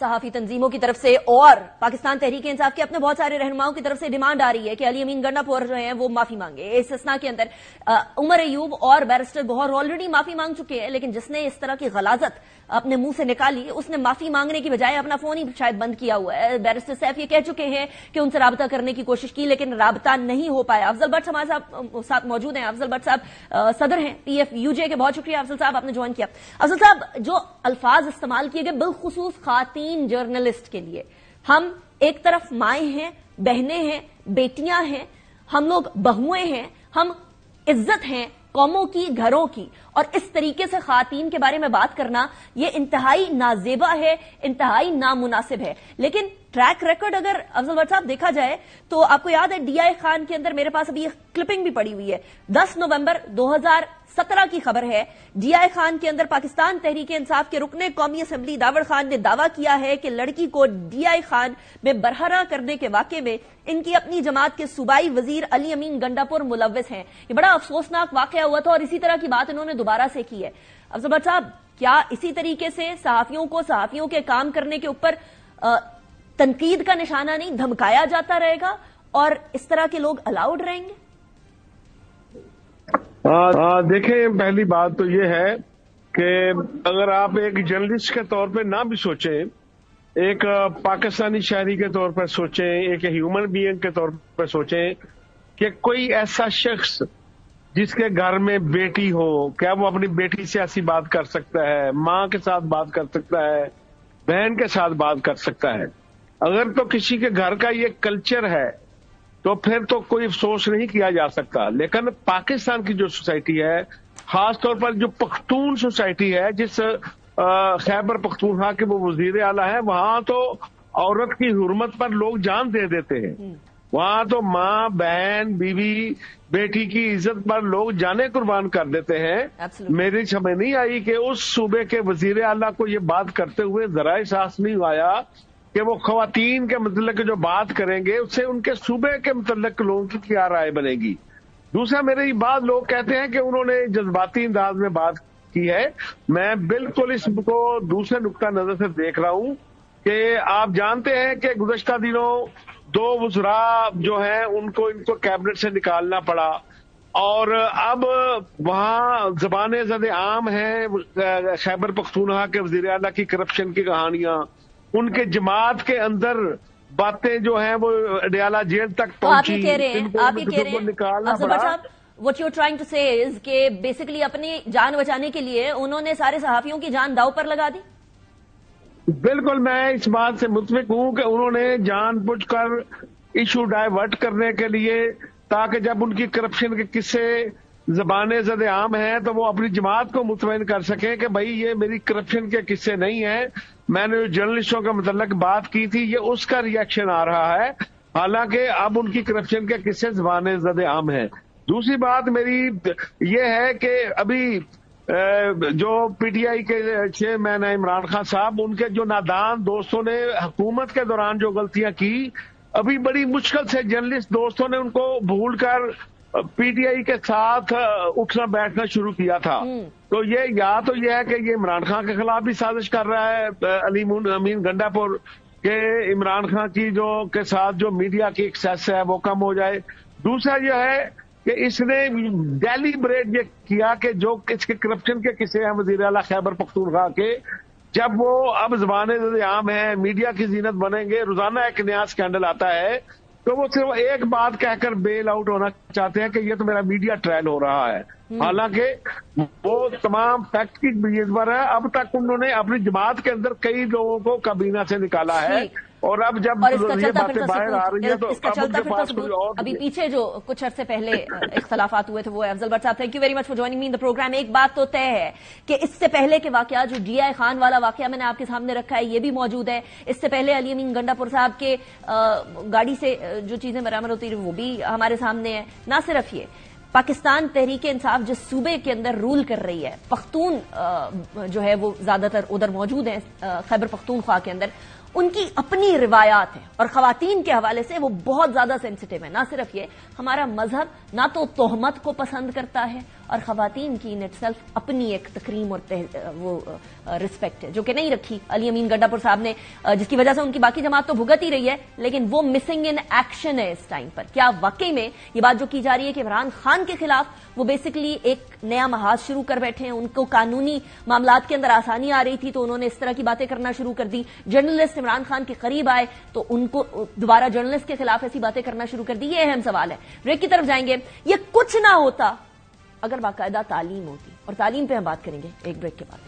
صحافی تنظیموں کی طرف سے اور پاکستان تحریک انصاف کے اپنے بہت سارے رہنماؤں کی طرف سے ڈیمانڈ آ رہی ہے کہ علی امین گنڈاپور جو ہیں وہ معافی مانگے. اس استثناء کے اندر عمر ایوب اور بیرسٹر گوہر آلریڈی معافی مانگ چکے ہیں, لیکن جس نے اس طرح کی غلاظت اپنے منہ سے نکالی اس نے معافی مانگنے کی بجائے اپنا فون ہی شاید بند کیا ہوا ہے. بیرسٹر سیف یہ کہہ چکے ہیں کہ ان سے رابطہ کرنے کی کوشش کی لیکن رابطہ نہیں ہو پایا. افضل بٹ ہمارے ساتھ موجود ہیں. افضل بٹ صاحب صدر ہیں PFUJ کے. بہت شکریہ افضل صاحب, آپ نے جوائن کیا. افضل صاحب, جو الفاظ استعمال کیے گئے بالخصوص خواتین جرنلسٹ کے لیے, ہم ایک طرف مائیں ہیں, بہنیں ہیں, بیٹیاں ہیں, ہم لوگ بہویں ہیں, ہم عزت ہیں قوموں کی, گھروں کی, اور اس طریقے سے خواتین کے بارے میں بات کرنا یہ انتہائی نازیبا ہے, انتہائی نامناسب ہے. لیکن ٹریک ریکارڈ اگر افضل بٹ صاحب دیکھا جائے تو آپ کو یاد ہے DI خان کے اندر, میرے پاس ابھی یہ کلپنگ بھی پڑی ہوئی ہے, 10 نومبر 2017 کی خبر ہے. DI خان کے اندر پاکستان تحریک انصاف کے رکن قومی اسمبلی داور خان نے دعویٰ کیا ہے کہ لڑکی کو DI خان میں برہنہ کرنے کے واقعے میں ان کی اپنی جماعت کے صوبائی وزیر علی امین گنڈاپور ملوث ہیں. یہ بڑا افسوسناک واقعہ ہوا تھا اور اسی طرح کی بات انہوں نے دوبارہ سے کی ہے. افضل بٹ صاحب, کیا اسی طریقے سے صحافیوں کے کام کرنے کے اوپر تنقید کا نشانہ نہیں دھمکایا جاتا رہے گا اور اس طرح کے لوگ الاؤڈ رہیں گے؟ دیکھیں, پہلی بات تو یہ ہے کہ اگر آپ ایک جرنلسٹ کے طور پہ نہ بھی سوچیں, ایک پاکستانی شہری کے طور پر سوچیں, ایک ہیومن بینگ کے طور پر سوچیں کہ کوئی ایسا شخص جس کے گھر میں بیٹی ہو, کیا وہ اپنی بیٹی سے ایسی بات کر سکتا ہے؟ ماں کے ساتھ بات کر سکتا ہے, بہن کے ساتھ بات کر سکتا ہے. اگر تو کسی کے گھر کا یہ کلچر ہے تو پھر تو کوئی افسوس نہیں کیا جا سکتا. لیکن پاکستان کی جو سوسائٹی ہے, خاص طور پر جو پختون سوسائٹی ہے, جس خیبر پختونخوا کے وہ وزیر اعلیٰ ہے, وہاں تو عورت کی حرمت پر لوگ جان دے دیتے ہیں. وہاں تو ماں, بہن, بیوی, بیٹی کی عزت پر لوگ جانے قربان کر دیتے ہیں. میری سمجھ نہیں آئی کہ اس صوبے کے وزیر اعلیٰ کو یہ بات کرتے ہوئے ذرا احساس نہیں آیا کہ وہ خواتین کے متعلق جو بات کریں گے اس سے ان کے صوبے کے متعلق لوگوں کی کیا رائے بنے گی. دوسرا, میرے بعض لوگ کہتے ہیں کہ انہوں نے جذباتی انداز میں بات کی ہے. میں بالکل اس کو دوسرے نقطہ نظر سے دیکھ رہا ہوں کہ آپ جانتے ہیں کہ گزشتہ دنوں 2 وزراء جو ہیں ان کو کیبنٹ سے نکالنا پڑا, اور اب وہاں زبانیں زد عام ہیں خیبر پختونخوا کے وزیر اعلیٰ کی کرپشن کی کہانیاں, ان کے جماعت کے اندر باتیں جو ہیں وہ ڈیالہ جیل تک پہنچی. آپ یہ کہہ رہے ہیں what you're trying to say is کہ بیسیکلی اپنی جان بچانے کے لیے انہوں نے سارے صحافیوں کی جان داؤ پر لگا دی؟ بالکل, میں اس بات سے متفق ہوں کہ انہوں نے جان بوجھ کر ایشو ڈائیورٹ کرنے کے لیے, تاکہ جب ان کی کرپشن کے قصے زبانیں زد عام ہیں تو وہ اپنی جماعت کو مطمئن کر سکیں کہ بھائی یہ میری کرپشن کے قصے نہیں ہیں, میں نے جو جرنلسٹوں کے متعلق بات کی تھی یہ اس کا ریئیکشن آ رہا ہے, حالانکہ اب ان کی کرپشن کے قصے زبانیں زد عام ہیں. دوسری بات میری یہ ہے کہ ابھی جو PTI کے چیئرمین ہیں عمران خان صاحب, ان کے جو نادان دوستوں نے حکومت کے دوران جو غلطیاں کی, ابھی بڑی مشکل سے جرنلسٹ دوستوں نے ان کو بھول کر PTI کے ساتھ اٹھنا بیٹھنا شروع کیا تھا. تو یہ ہے کہ یہ عمران خان کے خلاف بھی سازش کر رہا ہے علی امین گنڈاپور کہ عمران خان کی کے ساتھ جو میڈیا کی ایکسیس ہے وہ کم ہو جائے. دوسرا یہ ہے کہ اس نے ڈیلیبریٹ یہ کیا کہ جو اس کے کرپشن کے قصے ہیں وزیر اعلیٰ خیبر پختونخوا کے, جب وہ اب زبانیں عام ہیں, میڈیا کی زینت بنیں گے, روزانہ ایک نیا اسکینڈل آتا ہے, تو وہ صرف ایک بات کہہ کر بیل آؤٹ ہونا چاہتے ہیں کہ یہ تو میرا میڈیا ٹرائل ہو رہا ہے. حالانکہ وہ تمام فیکٹ کی بیس پر ہے. اب تک انہوں نے اپنی جماعت کے اندر کئی لوگوں کو کابینہ سے نکالا ہے, اور اب جب یہ باتیں باہر آ رہی ہیں تو اب ان کے پاس کوئی اور ابھی پیچھے جو کچھ عرصے پہلے اختلافات ہوئے تھے وہ افضل بٹ صاحب, thank you very much for joining me in the programme. ایک بات تو طے ہے کہ اس سے پہلے کے واقعات, جو DI خان والا واقعہ میں نے آپ کے سامنے رکھا ہے, یہ بھی موجود ہے. اس سے پہلے علی امین گنڈاپور صاحب کے گاڑی سے جو چیزیں برآمد ہوتی ہیں وہ بھی ہمارے سامنے ہیں. نہ صرف یہ, پاکستان تحریک انصاف جس صوبے کے اندر رول کر رہی ہے, پختون جو ہے وہ زیادہ تر ادھر موجود ہیں خیبر پختونخوا کے اندر, ان کی اپنی روایات ہیں اور خواتین کے حوالے سے وہ بہت زیادہ سینسٹیو ہے. نہ صرف یہ، ہمارا مذہب نہ تو تہمت کو پسند کرتا ہے اور خواتین کی ان اٹ سیلف اپنی ایک تکریم اور وہ رسپیکٹ ہے جو کہ نہیں رکھی علی امین گنڈا پور صاحب نے، جس کی وجہ سے ان کی باقی جماعت تو بھگت ہی رہی ہے، لیکن وہ مسنگ ان ایکشن ہے اس ٹائم پر. کیا واقعی میں یہ بات جو کی جا رہی ہے کہ عمران خان کے خلاف وہ بیسکلی ایک نیا محاذ شروع کر بیٹھے ہیں، ان کو قانونی معاملات کے اندر آسانی آ رہی تھی تو انہوں نے اس طرح کی باتیں کرنا شروع کر دی. جرنلسٹ عمران خان کے قریب آئے تو ان کو دوبارہ جرنلسٹ کے خلاف ایسی باتیں کرنا شروع کر دی. یہ اہم سوال ہے. بریک کی طرف جائیں گے. یہ کچھ نہ ہوتا اگر باقاعدہ تعلیم ہوتی، اور تعلیم پہ ہم بات کریں گے ایک بریک کے بعد.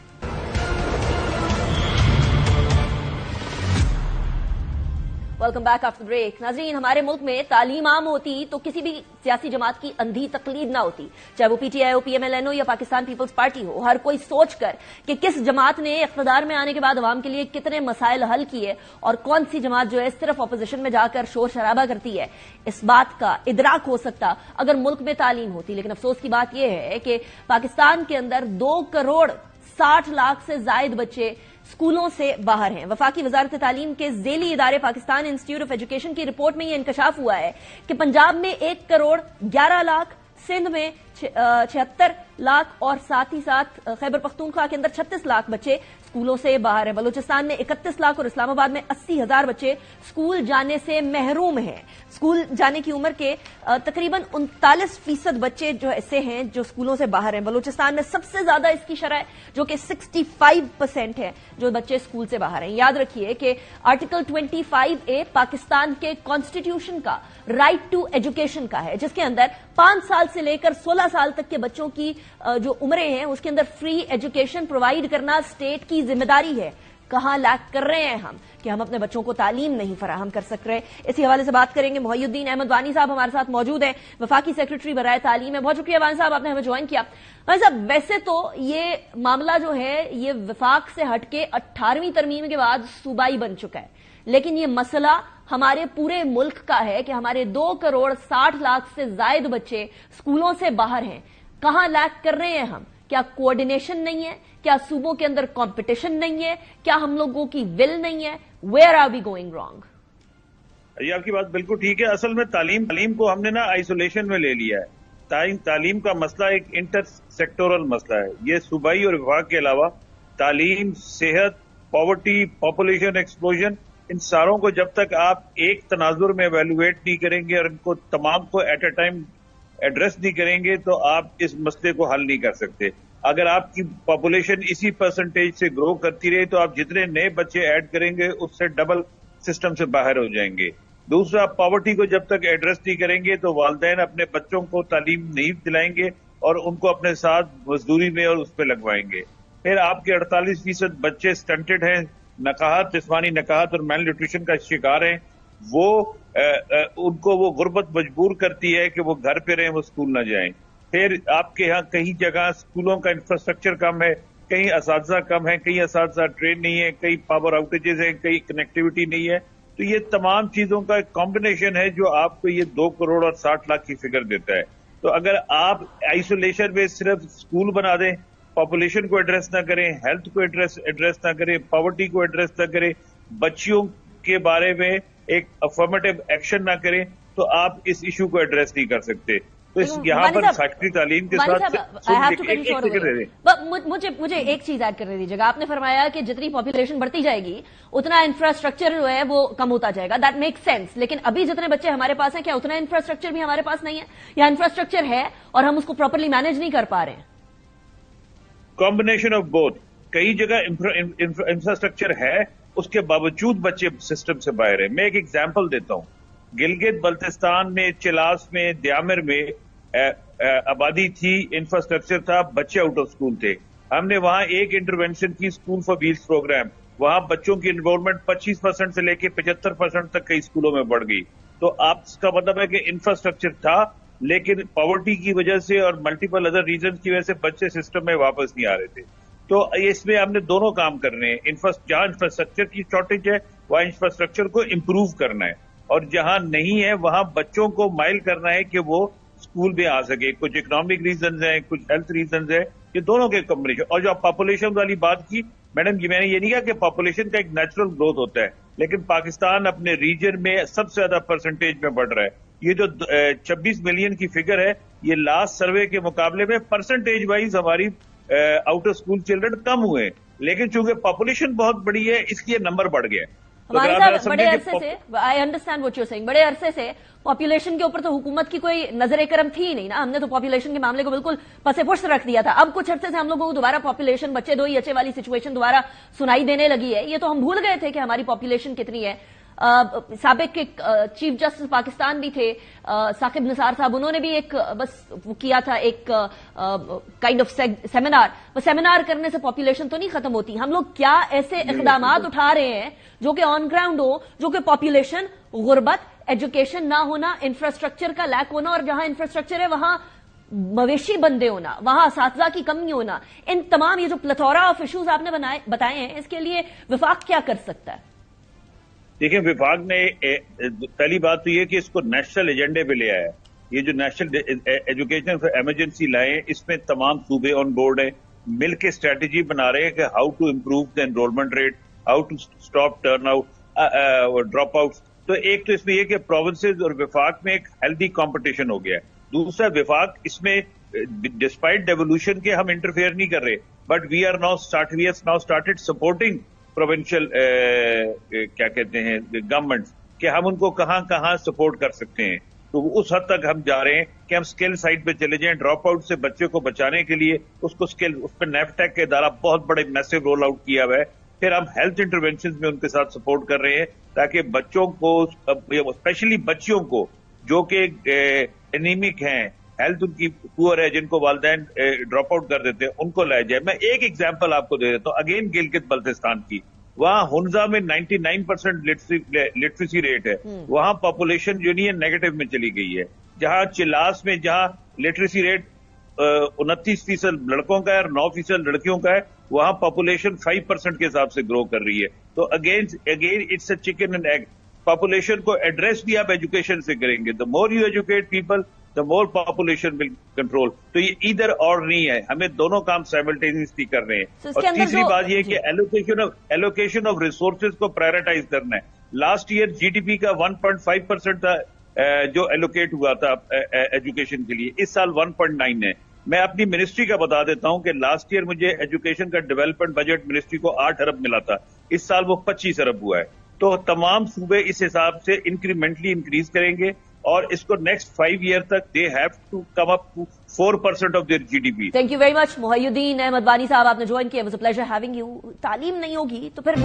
Welcome back after break. ناظرین، ہمارے ملک میں تعلیم عام ہوتی تو کسی بھی سیاسی جماعت کی اندھی تقلید نہ ہوتی، چاہے وہ پی ٹی آئی ہو، پی ایم ایل این ہو یا پاکستان پیپلز پارٹی ہو. ہر کوئی سوچ کر کہ کس جماعت نے اقتدار میں آنے کے بعد عوام کے لیے کتنے مسائل حل کیے اور کون سی جماعت جو ہے صرف اپوزیشن میں جا کر شور شرابہ کرتی ہے، اس بات کا ادراک ہو سکتا اگر ملک میں تعلیم ہوتی. لیکن افسوس کی بات یہ ہے کہ پاکستان کے اندر 2,60,00,000 سے زائد بچے اسکولوں سے باہر ہیں. وفاقی وزارت تعلیم کے ذیلی ادارے پاکستان انسٹیٹیوٹ آف ایجوکیشن کی رپورٹ میں یہ انکشاف ہوا ہے کہ پنجاب میں 1,11,00,000، سندھ میں 76,00,000 اور ساتھ ہی ساتھ خیبر پختونخوا کے اندر 36,00,000 بچے اسکولوں سے باہر ہیں. بلوچستان میں 31,00,000 اور اسلام آباد میں 80,000 بچے اسکول جانے سے محروم ہیں. اسکول جانے کی عمر کے تقریباً 39% بچے جو ایسے ہیں جو اسکولوں سے باہر ہیں. بلوچستان میں سب سے زیادہ اس کی شرح ہے جو کہ 65% ہے جو بچے اسکول سے باہر ہیں. یاد رکھیے کہ آرٹیکل 25A پاکستان کے کانسٹیٹیوشن کا رائٹ ٹو ایجوکیشن کا ہے، جس کے اندر 5 سال سے لے کر 16 سال تک کے بچوں کی جو عمریں ہیں اس کے اندر فری ایجوکیشن پرووائڈ کرنا اسٹیٹ کی ذمہ داری ہے. کہاں لیک کر رہے ہیں ہم کہ ہم اپنے بچوں کو تعلیم نہیں فراہم کر سک رہے؟ اسی حوالے سے بات کریں گے. محی الدین احمد وانی صاحب ہمارے ساتھ موجود ہیں، وفاقی سیکرٹری برائے تعلیم ہے. بہت شکریہ وانی صاحب، آپ نے ہمیں جوائن کیا. وانی صاحب، ویسے تو یہ معاملہ جو ہے یہ وفاق سے ہٹ کے 18ویں ترمیم کے بعد صوبائی بن چکا ہے، لیکن یہ مسئلہ ہمارے پورے ملک کا ہے کہ ہمارے 2,60,00,000 سے زائد بچے اسکولوں سے باہر ہیں. کہاں لیک کر رہے ہیں ہم؟ کیا کوآرڈینیشن نہیں ہے؟ کیا صوبوں کے اندر کمپٹیشن نہیں ہے؟ کیا ہم لوگوں کی ول نہیں ہے؟ Where are we going wrong? یہ آپ کی بات بالکل ٹھیک ہے. اصل میں تعلیم کو ہم نے نا آئسولیشن میں لے لیا ہے. تعلیم کا مسئلہ ایک انٹر سیکٹورل مسئلہ ہے. یہ صوبائی اور وفاق کے علاوہ تعلیم، صحت، پاورٹی، پاپولیشن ایکسپلوژن، ان ساروں کو جب تک آپ ایک تناظر میں ایویلویٹ نہیں کریں گے اور ان کو تمام کو ایٹ اے ٹائم ایڈریس نہیں کریں گے تو آپ اس مسئلے کو حل نہیں کر سکتے. اگر آپ کی پاپولیشن اسی پرسنٹیج سے گرو کرتی رہے تو آپ جتنے نئے بچے ایڈ کریں گے اس سے ڈبل سسٹم سے باہر ہو جائیں گے. دوسرا، پاورٹی کو جب تک ایڈریس نہیں کریں گے تو والدین اپنے بچوں کو تعلیم نہیں دلائیں گے اور ان کو اپنے ساتھ مزدوری میں اور اس پہ لگوائیں گے. پھر آپ کے 48% بچے سٹنٹڈ ہیں، نکاہت، جسمانی نکاہت اور میل نیوٹریشن کا شکار ہیں. ان کو وہ غربت مجبور کرتی ہے کہ وہ گھر پہ رہیں، وہ اسکول نہ جائیں. پھر آپ کے ہاں کئی جگہ اسکولوں کا انفراسٹرکچر کم ہے، کئی اساتذہ کم ہیں، کئی اساتذہ ٹرین نہیں ہے، کئی پاور آؤٹیجز ہیں، کئی کنیکٹیوٹی نہیں ہے. تو یہ تمام چیزوں کا ایک کمبینیشن ہے جو آپ کو یہ 2,60,00,000 کی فگر دیتا ہے. تو اگر آپ آئسولیشن میں صرف اسکول بنا دیں، پاپولیشن کو ایڈریس نہ کریں، ہیلتھ کو ایڈریس نہ کریں، پاورٹی کو ایڈریس نہ کریں، بچیوں کے بارے میں ایک افرمیٹو ایکشن نہ کریں تو آپ اس ایشو کو ایڈریس نہیں کر سکتے. تو یہاں پر فیکٹری تعلیم کے ساتھ مجھے ایک چیز ایڈ کرنے دیجیے گا. آپ نے فرمایا کہ جتنی پاپولیشن بڑھتی جائے گی اتنا انفراسٹرکچر جو ہے وہ کم ہوتا جائے گا. That make sense. لیکن ابھی جتنے بچے ہمارے پاس ہیں کیا اتنا انفراسٹرکچر بھی ہمارے پاس نہیں ہے، یا انفراسٹرکچر ہے اور ہم اس کو پراپرلی مینج نہیں کر پا رہے ہیں؟ Combination of both. کئی جگہ انفراسٹرکچر ہے، اس کے باوجود بچے سسٹم سے باہر ہیں. میں ایک ایگزامپل دیتا ہوں. گلگت بلتستان میں، چلاس میں، دیامر میں آبادی تھی، انفراسٹرکچر تھا، بچے آؤٹ آف اسکول تھے. ہم نے وہاں ایک انٹروینشن کی، اسکول فار ویلز پروگرام. وہاں بچوں کی انرولمنٹ 25% سے لے کے 75% تک کئی اسکولوں میں بڑھ گئی. تو آپ اس کا مطلب ہے کہ انفراسٹرکچر تھا لیکن پاورٹی کی وجہ سے اور ملٹیپل ادر ریزنز کی وجہ سے بچے سسٹم میں واپس نہیں آ رہے تھے. تو اس میں ہم نے دونوں کام کرنے ہیں. جہاں انفراسٹرکچر کی شارٹیج ہے وہاں انفراسٹرکچر کو امپروو کرنا ہے، اور جہاں نہیں ہے وہاں بچوں کو مائل کرنا ہے کہ وہ اسکول میں آ سکے. کچھ اکنامک ریزنز ہیں، کچھ ہیلتھ ریزنز ہیں، یہ دونوں کے کمبینیشن. اور جو آپ پاپولیشن والی بات کی میڈم جی، میں نے یہ نہیں کہا کہ پاپولیشن کا ایک نیچرل گروتھ ہوتا ہے، لیکن پاکستان اپنے ریجن میں سب سے زیادہ پرسنٹیج میں بڑھ رہا ہے. یہ جو 26 ملین کی فگر ہے یہ لاسٹ سروے کے مقابلے میں پرسنٹیج وائز ہماری out of school children come ہوئے ہیں، لیکن چونکہ پاپولیشن بہت بڑی ہے اس لیے نمبر بڑھ گیا. ہمارے صاحب بڑے عرصے سے I understand what you saying, بڑے عرصے سے پاپولیشن کے اوپر تو حکومت کی کوئی نظر کرم تھی ہی نہیں نا. ہم نے تو پاپولیشن کے معاملے کو بالکل پس پشت رکھ دیا تھا. اب کچھ عرصے سے ہم لوگوں کو دوبارہ پاپولیشن بچے دو اچے والی سچویشن دوبارہ سنائی دینے لگی ہے. یہ تو ہم بھول گئے تھے کہ ہماری پاپولیشن کتنی ہے. سابق چیف جسٹس پاکستان بھی تھے ثاقب نثار صاحب، انہوں نے بھی ایک بس کیا تھا ایک کائنڈ آف سیمینار. وہ سیمینار کرنے سے پاپولیشن تو نہیں ختم ہوتی. ہم لوگ کیا ایسے اقدامات اٹھا رہے ہیں جو کہ آن گراؤنڈ ہو، جو کہ پاپولیشن، غربت، ایجوکیشن نہ ہونا، انفراسٹرکچر کا لیک ہونا، اور جہاں انفراسٹرکچر ہے وہاں مویشی بندے ہونا، وہاں اساتذہ کی کمی ہونا، ان تمام یہ جو پلتھورا آف ایشوز آپ نے بتائے ہیں، اس کے لیے وفاق کیا کر سکتا ہے؟ دیکھیں، وفاق نے پہلی بات تو یہ کہ اس کو نیشنل ایجنڈے پہ لے آیا ہے. یہ جو نیشنل ایجوکیشن فار ایمرجنسی لائے ہیں، اس میں تمام صوبے آن بورڈ ہیں، مل کے اسٹریٹجی بنا رہے ہیں کہ how to improve the enrolment rate, how to stop turn out drop out. تو ایک تو اس میں یہ کہ پروونسز اور وفاق میں ایک ہیلدی کمپٹیشن ہو گیا ہے. دوسرا، وفاق اس میں ڈسپائٹ ڈیولوشن کے ہم انٹرفیئر نہیں کر رہے، but we have now started supporting provincial کیا کہتے ہیں گورنمنٹس کہ ہم ان کو کہاں کہاں سپورٹ کر سکتے ہیں. تو اس حد تک ہم جا رہے ہیں کہ ہم اسکل سائٹ پہ چلے جائیں. ڈراپ آؤٹ سے بچے کو بچانے کے لیے اس کو اسکل، اس پہ نیفٹیک کا ادارہ بہت بڑے میسو رول آؤٹ کیا ہوا ہے. پھر ہم ہیلتھ انٹروینشن میں ان کے ساتھ سپورٹ کر رہے ہیں تاکہ بچوں کو، اسپیشلی بچیوں کو جو کہ انیمک ہیں، ہیلتھ ان کی پور ہے، جن کو والدین ڈراپ آؤٹ کر دیتے ہیں، ان کو لایا جائے. میں ایک ایگزامپل آپ کو دے دیتا ہوں، اگین گلگت بلتستان کی. وہاں ہنزا میں 99% لٹریسی ریٹ ہے. وہاں پاپولیشن جو نہیں ہے نیگیٹو میں چلی گئی ہے. جہاں چلاس میں جہاں لٹریسی ریٹ 29% لڑکوں کا ہے اور 9% لڑکیوں کا ہے، وہاں پاپولیشن 5% کے حساب سے گرو کر رہی ہے. تو again it's a chicken and egg. Population کو ایڈریس بھی آپ ایجوکیشن سے کریں گے. The more you educate people the more population will control. تو یہ ادھر اور نہیں ہے، ہمیں دونوں کام سائملٹینیسلی کر رہے ہیں. اور تیسری بات یہ کہ ایلوکیشن آف ریسورسز کو پرائرٹائز کرنا ہے. Last year G D P کا 1.5% تھا جو ایلوکیٹ ہوا تھا ایجوکیشن کے لیے، اس سال 1.9 ہے. میں اپنی منسٹری کا بتا دیتا ہوں کہ لاسٹ ایئر مجھے ایجوکیشن کا ڈیولپمنٹ بجٹ منسٹری کو 8 ارب ملا تھا، اس سال وہ 25 ارب ہوا ہے. تو تمام صوبے اس حساب سے انکریمنٹلی انکریز کریں گے اور اس کو نیکسٹ 5 ایئر تک they have to come up to 4% of their G D P. Thank you very much Mohiuddin Ahmed Bani Sahib, آپ نے جوائن کیا. Was a pleasure having you. تعلیم نہیں ہوگی تو پھر